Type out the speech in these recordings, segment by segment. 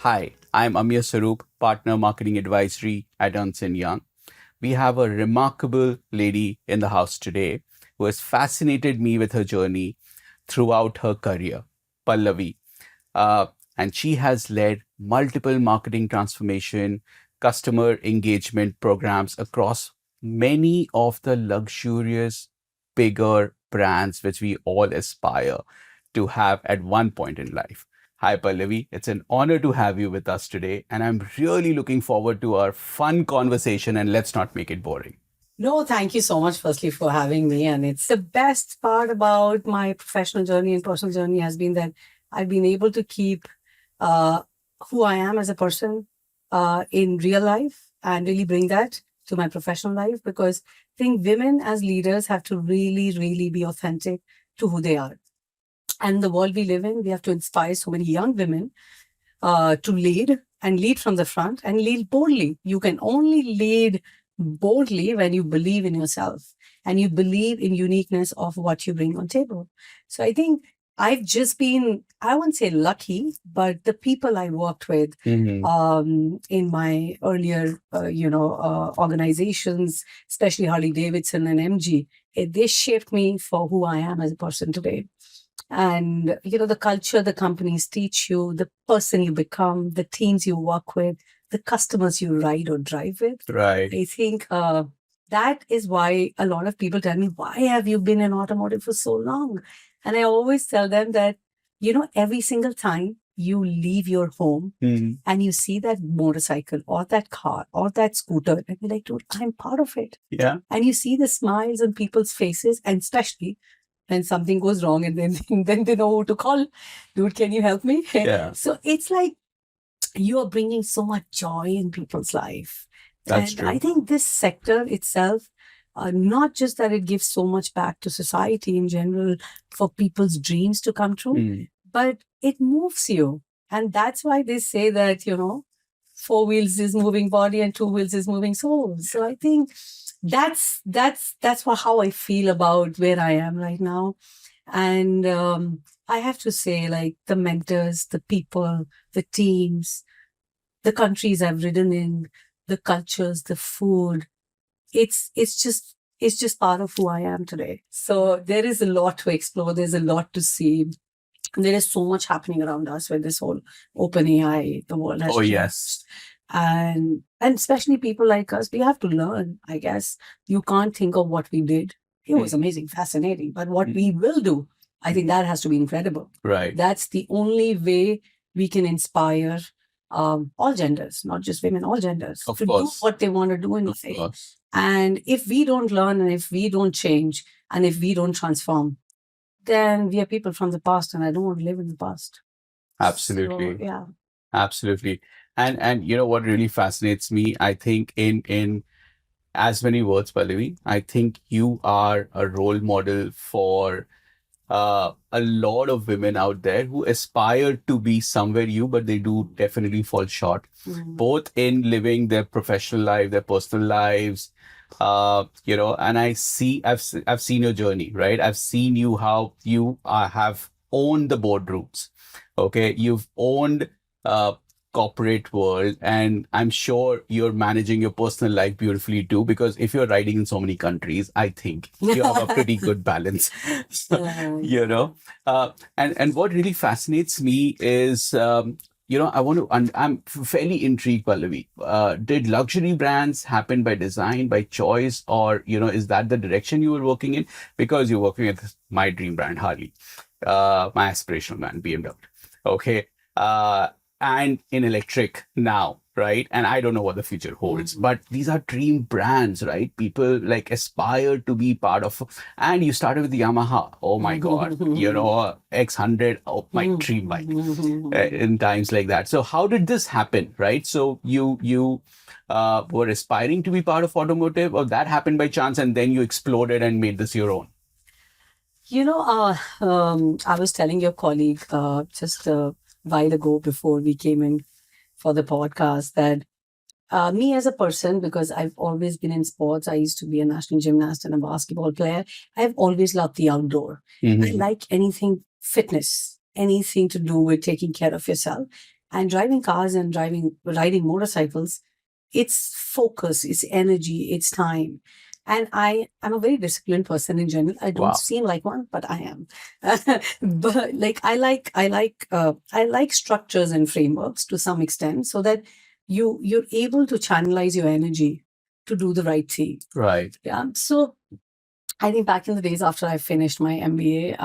Hi, I'm Amiya Swarup, Partner Marketing Advisory at Ernst& Young. We have a remarkable lady in the house today who has fascinated me with her journey throughout her career, Pallavi. Uh, and she has led multiple marketing transformation, customer engagement programs across many of the luxurious, bigger brands which we all aspire to have at one point in life. Hi, Pallavi. It's an honor to have you with us today, and I'm really looking forward to our fun conversation. And let's not make it boring. No, thank you so much, firstly, for having me. And it's the best part about my professional journey and personal journey has been that I've been able to keep uh, who I am as a person in real life and really bring that to my professional life because I think women as leaders have to really, really be authentic to who they are. And the world we live in, we have to inspire so many young women to lead and lead from the front and lead boldly. You can only lead boldly when you believe in yourself and you believe in uniqueness of what you bring on table. So I think I've just been, I won't say lucky, but the people I worked with in my earlier, organizations, especially Harley-Davidson and MG, they shaped me for who I am as a person today. And the culture the companies teach you, the person you become, the teams you work with, the customers you ride or drive with. Right. I think that is why a lot of people tell me, why have you been in automotive for so long? And I always tell them that every single time you leave your home and you see that motorcycle or that car or that scooter, and you're like, dude, I'm part of it. Yeah. And you see the smiles on people's faces, and especially when something goes wrong and then then they know who to call. Dude, can you help me? Yeah. So it's like you are bringing so much joy in people's life. That's And true. I think this sector itself, not just that it gives so much back to society in general for people's dreams to come true, but it moves you. And that's why they say that, four wheels is moving body and two wheels is moving soul. So I think that's how I feel about where I am right now. And I have to say, like the mentors, the people, the teams, the countries I've ridden in, the cultures, the food, it's just part of who I am today. So there is a lot to explore. There's a lot to see. There is so much happening around us with this whole open AI. The world has Oh, changed. yes. And especially people like us, we have to learn, I guess. You can't think of what we did. It was amazing, fascinating. But what we will do, I think that has to be incredible. Right. That's the only way we can inspire all genders, not just women, all genders, Of to do course. what they want to do in Of life. course. And if we don't learn and if we don't change and if we don't transform, then we are people from the past, and I don't want to live in the past. Absolutely. So, yeah. Absolutely. And you know what really fascinates me? I think in as many words, Pallavi, I think you are a role model for a lot of women out there who aspire to be somewhere you, but they do definitely fall short, both in living their professional life, their personal lives. And I've seen your journey, right? I've seen you how you have owned the boardrooms. Okay, you've owned uh, corporate world, and I'm sure you're managing your personal life beautifully too, because if you're riding in so many countries, I think you have a pretty good balance. you know and what really fascinates me is I'm fairly intrigued, Pallavi. Did luxury brands happen by design, by choice, or is that the direction you were working in? Because you're working with my dream brand, Harley, my aspirational brand, BMW. Okay. uh, and in electric now, right? And I don't know what the future holds, but these are dream brands, right? People like aspire to be part of. And you started with the Yamaha. Oh my God, X100, oh, my dream bike, in times like that. So how did this happen, right? So you were aspiring to be part of automotive, or that happened by chance, and then you exploded and made this your own? I was telling your colleague just a while ago before we came in for the podcast that me as a person, because I've always been in sports, I used to be a national gymnast and a basketball player. I've always loved the outdoor. I like anything fitness, anything to do with taking care of yourself. And driving cars and riding motorcycles, it's focus, it's energy, it's time. And I'm a very disciplined person in general. I don't Wow. seem like one, but I am. But like I like structures and frameworks to some extent, so that you're able to channelize your energy to do the right thing. Right. Yeah. So I think back in the days after I finished my MBA,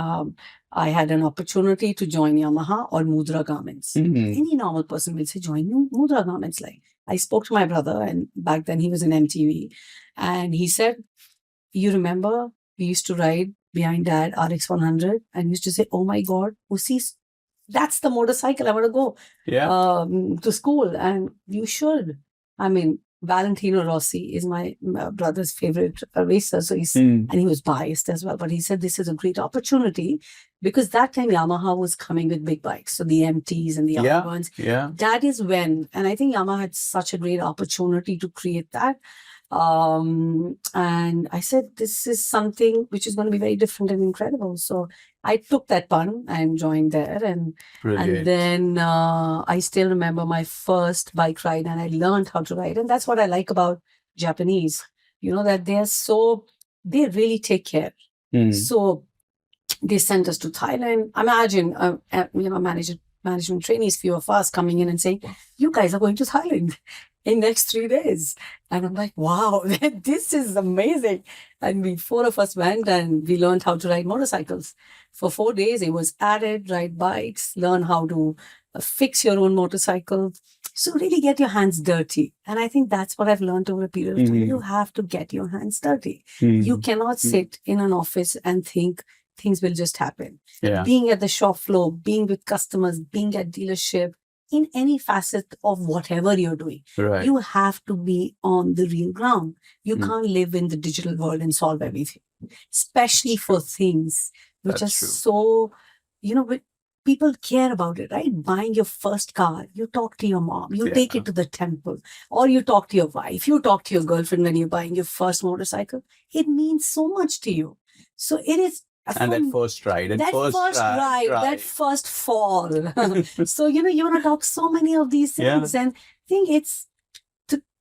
I had an opportunity to join Yamaha or Mudra Garments. Mhm. Any normal person will say, join Mudra Garments. Like, I spoke to my brother, and back then he was in MTV, and he said, you remember we used to ride behind Dad RX 100 and used to say, oh my God, that's the motorcycle I want to go to school. And you should. I mean, Valentino Rossi is my brother's favorite racer. So and he was biased as well. But he said, this is a great opportunity, because that time Yamaha was coming with big bikes. So the MTs and the other ones. Yeah. That is when, and I think Yamaha had such a great opportunity to create that. And I said, this is something which is going to be very different and incredible. So I took that pun and joined there. And then I still remember my first bike ride, and I learned how to ride. And that's what I like about Japanese, that they really take care. So they sent us to Thailand. Imagine, management trainees, few of us coming in and saying, you guys are going to Thailand in next 3 days. And I'm like, wow, this is amazing. And 4 of us went, and we learned how to ride motorcycles. For 4 days, it was added, ride bikes, learn how to fix your own motorcycle. So really get your hands dirty. And I think that's what I've learned over a period of time. You have to get your hands dirty. You cannot sit in an office and think things will just happen. Being at the shop floor, being with customers, being at dealership, in any facet of whatever you're doing, you have to be on the real ground. You can't live in the digital world and solve everything, especially for things which are so, people care about it, right? Buying your first car, you talk to your mom, you take it to the temple, or you talk to your wife, you talk to your girlfriend when you're buying your first motorcycle. It means so much to you. So it is. And that first ride, that first fall. So, you want to talk so many of these things. And I think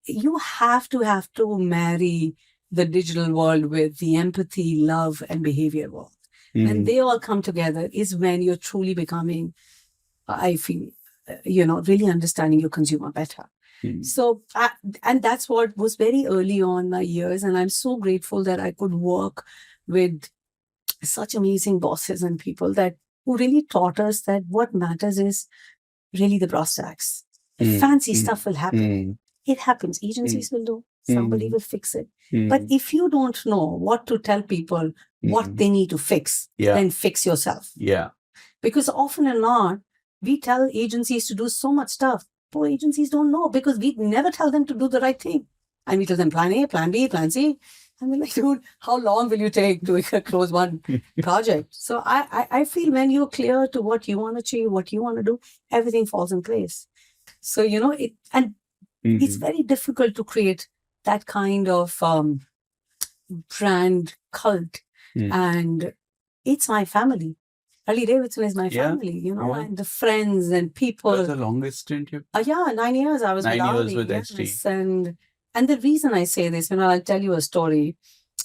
you have to marry the digital world with the empathy, love, and behavior world. When they all come together is when you're truly becoming, I feel, really understanding your consumer better. So, and that's what was very early on my years. And I'm so grateful that I could work with such amazing bosses and people who really taught us that what matters is really the brass tacks. Fancy stuff will happen. It happens. Agencies will do. Somebody will fix it. But if you don't know what to tell people, what they need to fix, then fix yourself. Because often and not, we tell agencies to do so much stuff. Poor agencies don't know, because we never tell them to do the right thing. And we tell them plan A, plan B, plan C. And we're like, dude, how long will you take to close one project? So I feel when you're clear to what you want to achieve, what you want to do, everything falls in place. So, it's very difficult to create that kind of brand cult. And it's my family. Harley-Davidson is my family, and the friends and people. That's the longest stint you've... 9 years I was 9 years with yes. HT. And the reason I say this, I'll tell you a story.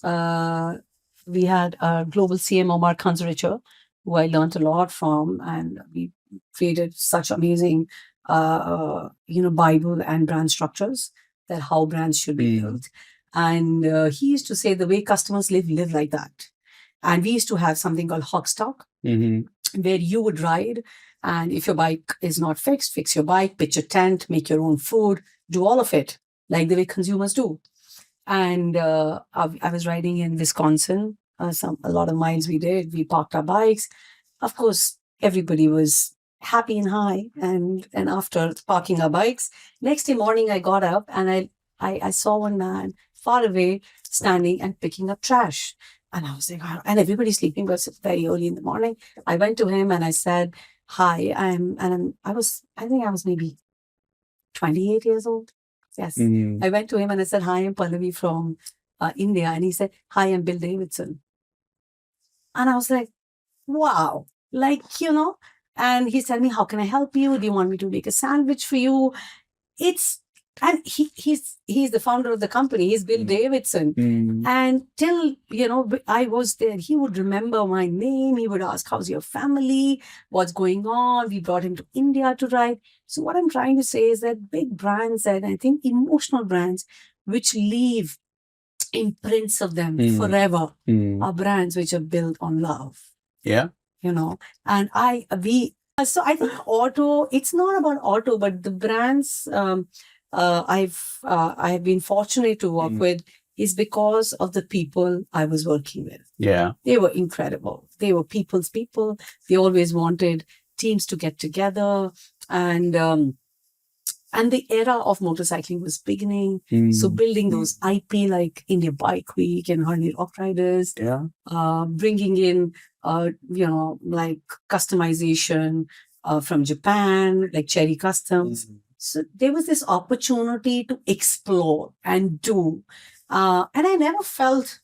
We had a global CMO, Mark Hunzer, who I learned a lot from, and we created such amazing, Bible and brand structures, that how brands should be built. And he used to say the way customers live like that. And we used to have something called hog stock, where you would ride, and if your bike is not fixed, fix your bike, pitch a tent, make your own food, do all of it, like the way consumers do. And I was riding in Wisconsin, a lot of miles we did. We parked our bikes. Of course, everybody was happy and high. And after parking our bikes, next day morning, I got up and I saw one man far away standing and picking up trash. And I was like, and everybody's sleeping, but it's very early in the morning. I went to him and I said, hi, I think I was maybe 28 years old. Yes. I went to him and I said, hi, I'm Pallavi from India. And he said, hi, I'm Bill Davidson. And I was like, wow, And he's telling me, how can I help you? Do you want me to make a sandwich for you? And he's the founder of the company. He's Bill Davidson. And till, I was there, he would remember my name. He would ask, how's your family? What's going on? We brought him to India to write. So what I'm trying to say is that big brands, and I think emotional brands, which leave imprints of them forever, are brands which are built on love. Yeah. And so I think auto, it's not about auto, but the brands I have been fortunate to work with is because of the people I was working with. Yeah. They were incredible. They were people's people. They always wanted teams to get together, and the era of motorcycling was beginning. So building those IP like India Bike Week and Harley Rock Riders, bringing in, like customization from Japan, like Cherry Customs. So there was this opportunity to explore and do. And I never felt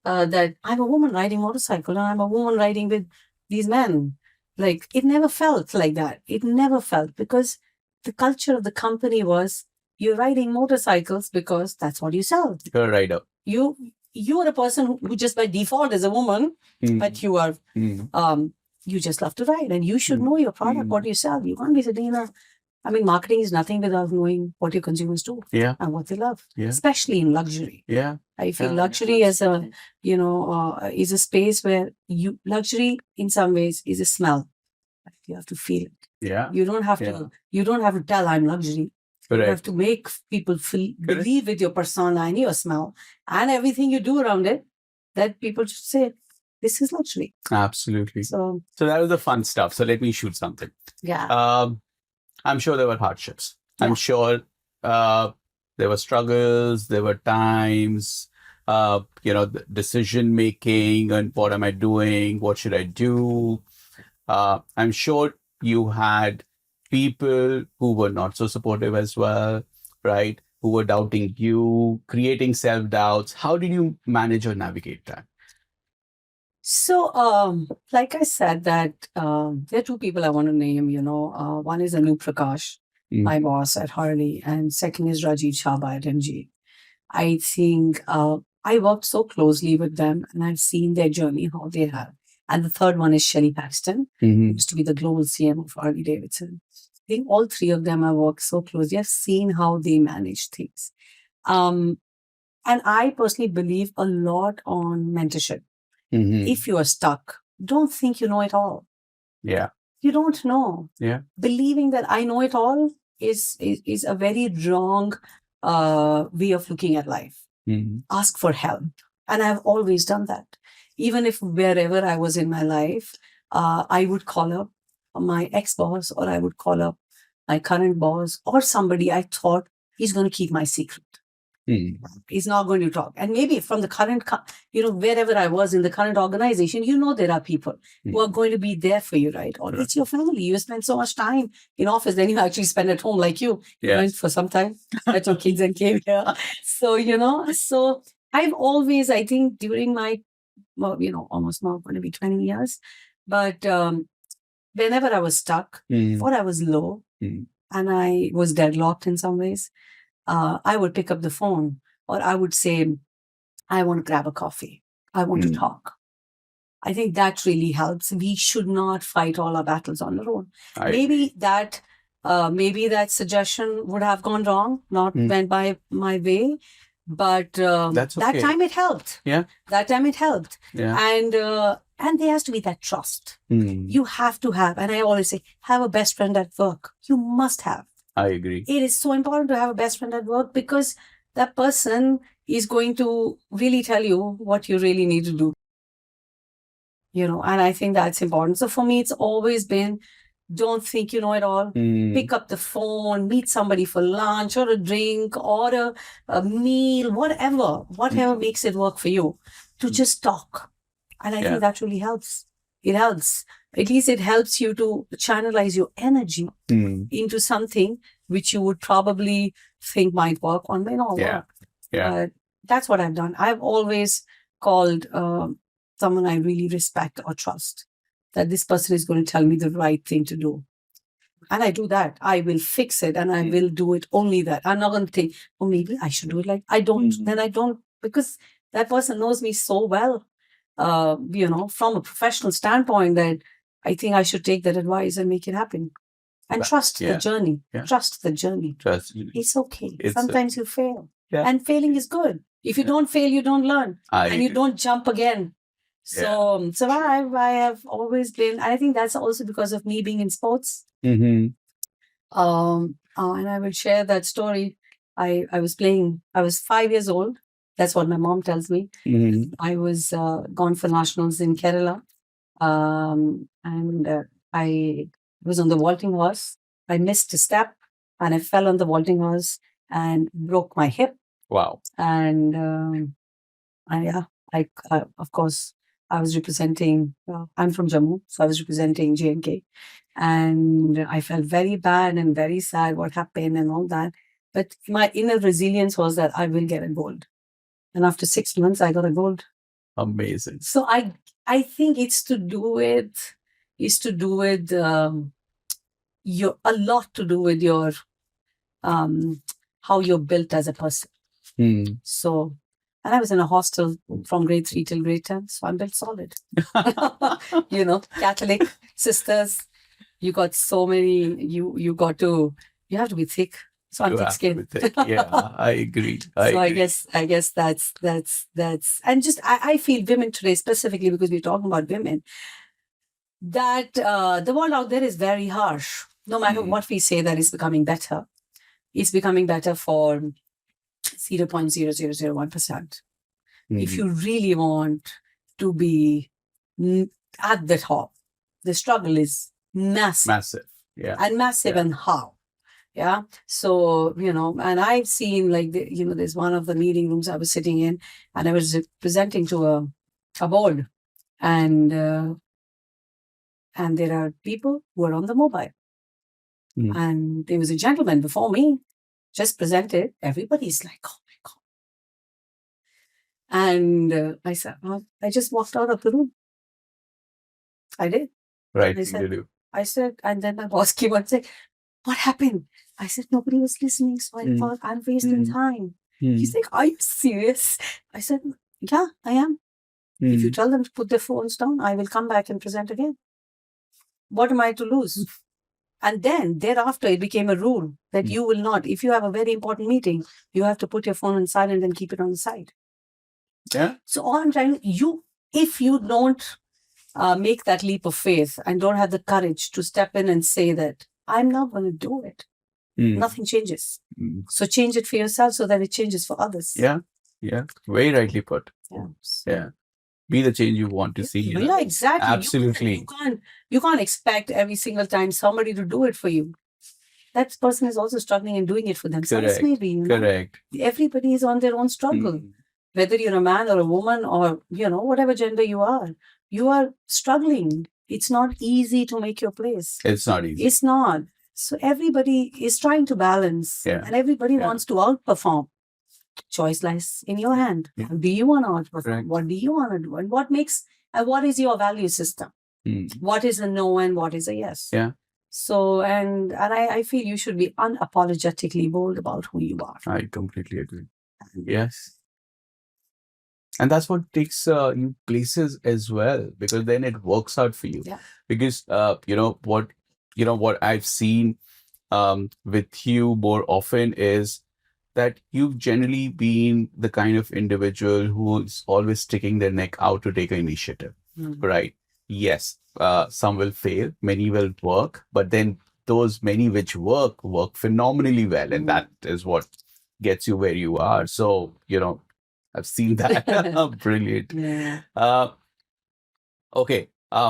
that I'm a woman riding motorcycle and I'm a woman riding with these men. Like, it never felt like that. It never felt, because the culture of the company was, you're riding motorcycles because that's what you sell. You're a rider. You are a person who just by default is a woman, but you are, you just love to ride, and you should know your product, what you sell. You can't be sitting there. I mean, marketing is nothing without knowing what your consumers do and what they love, especially in luxury. Yeah. I feel luxury as a, is a space where luxury in some ways is a smell. You have to feel it. Yeah. You don't have to tell I'm luxury. Correct. You have to make people believe with your persona and your smell and everything you do around it, that people should say, this is luxury. Absolutely. So that was the fun stuff. So let me shoot something. Yeah. I'm sure there were hardships. Yeah. I'm sure there were struggles, there were times, decision making and what am I doing? What should I do? I'm sure you had people who were not so supportive as well, right? Who were doubting you, creating self-doubts. How did you manage or navigate that? So, like I said, that there are two people I want to name, one is Anup Prakash, my boss at Harley, and second is Rajiv Chhabra at MG. I think I worked so closely with them, and I've seen their journey, how they have. And the third one is Shelley Paxton, who used to be the global CM of Harley-Davidson. I think all three of them I worked so closely. I've seen how they manage things. And I personally believe a lot on mentorship. If you are stuck, don't think you know it all. Yeah. You don't know. Yeah. Believing that I know it all is a very wrong way of looking at life. Ask for help. And I've always done that. Even if wherever I was in my life, I would call up my ex-boss, or I would call up my current boss, or somebody I thought he's going to keep my secret. He's not going to talk. And maybe from the current, wherever I was in the current organization, there are people who are going to be there for you, right? Or it's your family. You spend so much time in office, then you actually spend at home like you. Yes. Went for some time, met your kids and came here. So, so I've always, I think during my, almost now going to be 20 years, but whenever I was stuck or I was low and I was deadlocked in some ways, I would pick up the phone, or I would say, I want to grab a coffee. I want to talk. I think that really helps. We should not fight all our battles on the road. Maybe that suggestion would have gone wrong, not went by my way, but that's okay. That time it helped. Yeah. That time it helped. Yeah. And there has to be that trust. You have to have, and I always say, have a best friend at work. You must have. I agree. It is so important to have a best friend at work, because that person is going to really tell you what you really need to do. And I think that's important. So for me, it's always been, don't think you know it all. Pick up the phone, meet somebody for lunch or a drink or a meal, whatever makes it work for you, to just talk. And I think that really helps. It helps. At least it helps you to channelize your energy into something which you would probably think might work or may not work. Yeah. That's what I've done. I've always called someone I really respect or trust. that this person is going to tell me the right thing to do. And I do that. I will fix it and I will do it only that. I'm not going to think, oh, maybe I should do it like I don't. Then I don't, because that person knows me so well, from a professional standpoint, that I think I should take that advice and make it happen. And trust the journey. Yeah. Trust the journey. Trust. It's okay. Sometimes you fail. Yeah. And failing is good. If you don't fail, you don't learn. And you don't jump again. So I have always been, I think that's also because of me being in sports. Mm-hmm. And I will share that story. I was 5 years old. That's what my mom tells me. Mm-hmm. I was gone for nationals in Kerala. And I was on the vaulting horse. I missed a step and I fell on the vaulting horse and broke my hip. Wow. And of course, I was representing, I'm from Jammu, so I was representing J&K. And I felt very bad and very sad what happened and all that. But my inner resilience was that I will get a gold. And after 6 months, I got a gold. Amazing. So I think it's to do with a lot to do with your how you're built as a person. So, and I was in a hostel from grade 3 till grade 10, so I'm built solid. Catholic sisters, you got so many. You have to be thick. So I'm thick skinned. Yeah, I agree. I guess that's and just I feel women today, specifically because we're talking about women, that the world out there is very harsh. No matter what we say, that is becoming better. It's becoming better for 0.0001%. If you really want to be at the top, the struggle is massive. Massive. Yeah. And massive and how. Yeah. So, and I've seen there's one of the meeting rooms I was sitting in and I was presenting to a board and there are people who are on the mobile. And there was a gentleman before me, just presented. Everybody's like, oh my God. And I said, I just walked out of the room. I did. Right. I said, and then my boss came and said, what happened? I said, nobody was listening. So I thought, I'm wasting time. He's like, are you serious? I said, yeah, I am. If you tell them to put their phones down, I will come back and present again. What am I to lose? And then thereafter, it became a rule that you will not, if you have a very important meeting, you have to put your phone on silent and keep it on the side. Yeah. So all I'm trying, if you don't make that leap of faith and don't have the courage to step in and say that, I'm not going to do it, nothing changes. So change it for yourself so that it changes for others. Yeah. Yeah. Very rightly put. Yeah. Yeah. Be the change you want to see. Yeah, exactly. Absolutely. You can't expect every single time somebody to do it for you. That person is also struggling and doing it for themselves. Correct. Maybe. Correct. Everybody is on their own struggle. Whether you're a man or a woman or, whatever gender you are struggling. It's not easy to make your place. It's not easy. It's not. So everybody is trying to balance and everybody wants to outperform. Choice lies in your hand. Yeah. How do you want to outperform? Correct. What do you want to do? And what is your value system? What is a no and what is a yes? Yeah. So, and I feel you should be unapologetically bold about who you are. I completely agree. Yes. And that's what takes you places as well, because then it works out for you. Yeah. Because what I've seen with you more often is that you've generally been the kind of individual who's always sticking their neck out to take an initiative, right? Yes, some will fail, many will work, but then those many which work phenomenally well, and that is what gets you where you are. So, I've seen that. Brilliant. Yeah. Okay.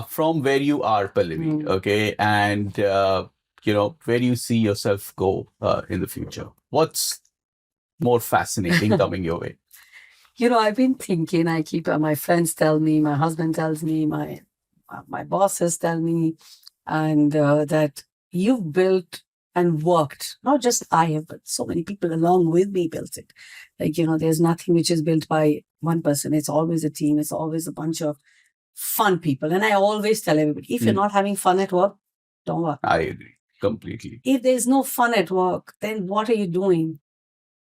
From where you are, Pallavi, okay, and where do you see yourself go in the future? What's more fascinating coming your way? I've been thinking, I keep, my friends tell me, my husband tells me, my bosses tell me, and that you've built and worked, not just I have, but so many people along with me built it. There's nothing which is built by one person. It's always a team. It's always a bunch of fun people. And I always tell everybody, if you're not having fun at work, don't work. I agree completely. If there's no fun at work, then what are you doing?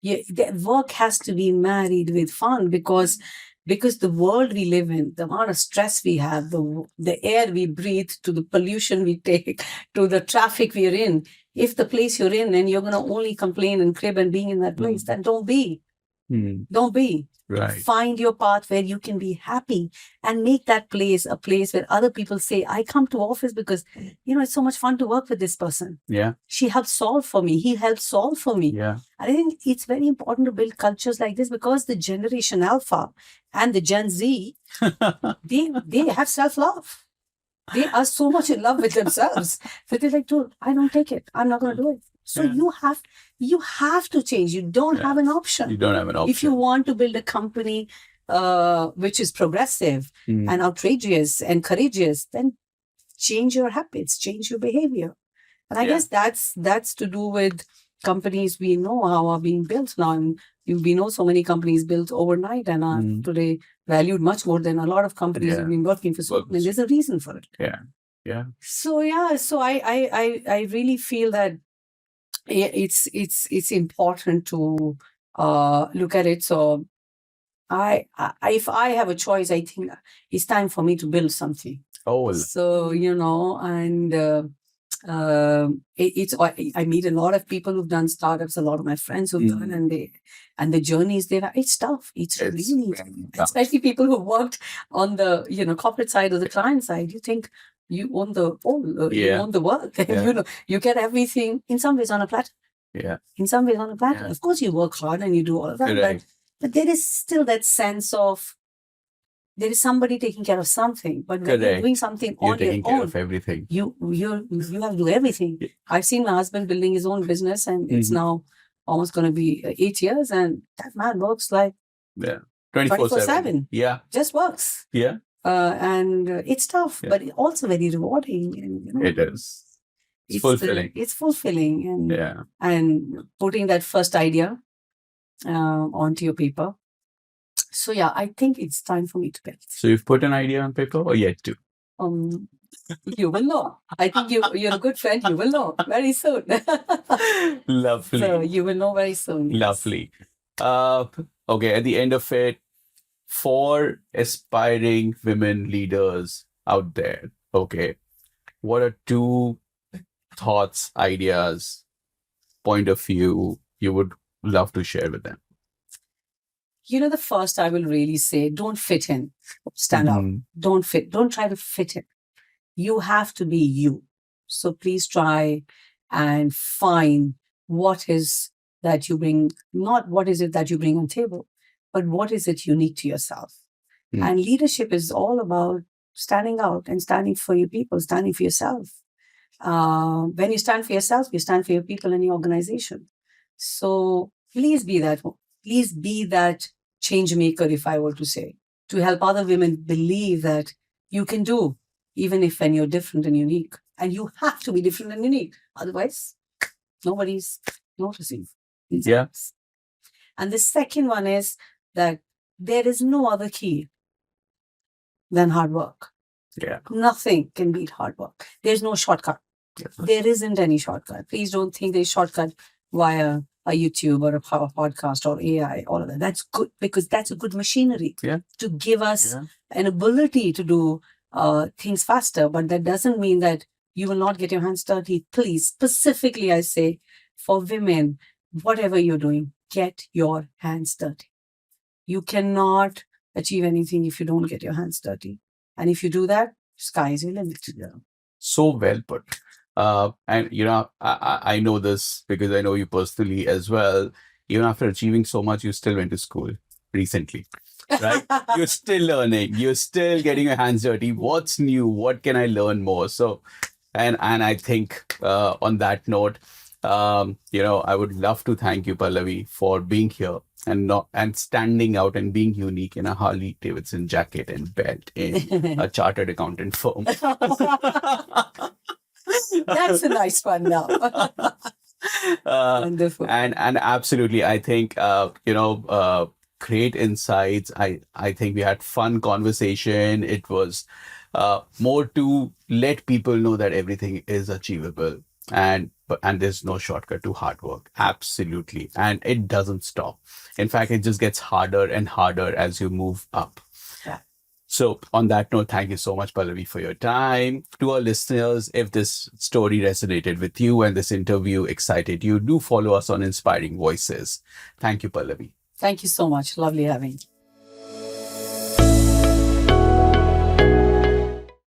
The work has to be married with fun because the world we live in, the amount of stress we have, the air we breathe, to the pollution we take, to the traffic we're in. If the place you're in and you're going to only complain and crib and being in that place, then don't be. Don't be. Right. Find your path where you can be happy and make that place a place where other people say, I come to office because, it's so much fun to work with this person. Yeah. She helped solve for me. He helped solve for me. Yeah. I think it's very important to build cultures like this because the Generation Alpha and the Gen Z, they have self-love. They are so much in love with themselves that they're like, dude, I don't take it. I'm not going to do it. So you have to change. You don't have an option. You don't have an option. If you want to build a company which is progressive and outrageous and courageous, then change your habits, change your behavior. And I guess that's to do with companies we know how are being built now. And we know so many companies built overnight and are today valued much more than a lot of companies have been working for so long. And there's a reason for it. Yeah. So I really feel that it's important to look at it. So if I have a choice, I think it's time for me to build something. Oh. So and I meet a lot of people who've done startups. A lot of my friends who've done, and the journeys they've had. It's tough. It's really tough. Especially people who worked on the corporate side or the client side. You think you own the you own the world. You get everything in some ways on a platter. Yeah. In some ways on a platter. Of course, you work hard and you do all of that, but there is still that sense of there is somebody taking care of something. But when you're doing something on your own, taking care of everything. You have to do everything. Yeah. I've seen my husband building his own business, and it's now almost going to be 8 years, and that man works like 24/7. Yeah, just works. Yeah. And it's tough, but also very rewarding. And, it is. It's fulfilling. It's fulfilling, and putting that first idea onto your paper. So I think it's time for me to build. So you've put an idea on paper, or yet to? You will know. I think you're a good friend. You will know very soon. Lovely. So you will know very soon. Yes. Lovely. Okay. At the end of it, for aspiring women leaders out there, okay, what are 2 thoughts, ideas, point of view you would love to share with them? The first I will really say, don't fit in. Stand out. Don't try to fit in. You have to be you. So please try and find what is that you bring, not what is it that you bring on table, but what is it unique to yourself. And leadership is all about standing out and standing for your people, standing for yourself. When you stand for yourself, you stand for your people and your organization. So please be that one. Please be that change maker, if I were to say, to help other women believe that you can do, even if when you're different and unique. And you have to be different and unique. Otherwise, nobody's noticing. Yeah. And the second one is that there is no other key than hard work. Yeah. Nothing can beat hard work. There's no shortcut. Yes. There isn't any shortcut. Please don't think there's shortcut via a YouTube or a podcast or AI, all of that. That's good because that's a good machinery to give us an ability to do things faster. But that doesn't mean that you will not get your hands dirty. Please, specifically, I say for women, whatever you're doing, get your hands dirty. You cannot achieve anything if you don't get your hands dirty. And if you do that, sky is your limit. So well put. And I know this because I know you personally as well. Even after achieving so much, you still went to school recently, right? You're still learning. You're still getting your hands dirty. What's new? What can I learn more? So, and I think on that note, I would love to thank you, Pallavi, for being here and standing out and being unique in a Harley-Davidson jacket and belt in a chartered accountant firm. That's a nice one now. Wonderful. And absolutely, I think, great insights. I think we had fun conversation. It was more to let people know that everything is achievable, and there's no shortcut to hard work. Absolutely. And it doesn't stop. In fact, it just gets harder and harder as you move up. Yeah. So, on that note, thank you so much, Pallavi, for your time. To our listeners, if this story resonated with you and this interview excited you, do follow us on Inspiring Voices. Thank you, Pallavi. Thank you so much. Lovely having you.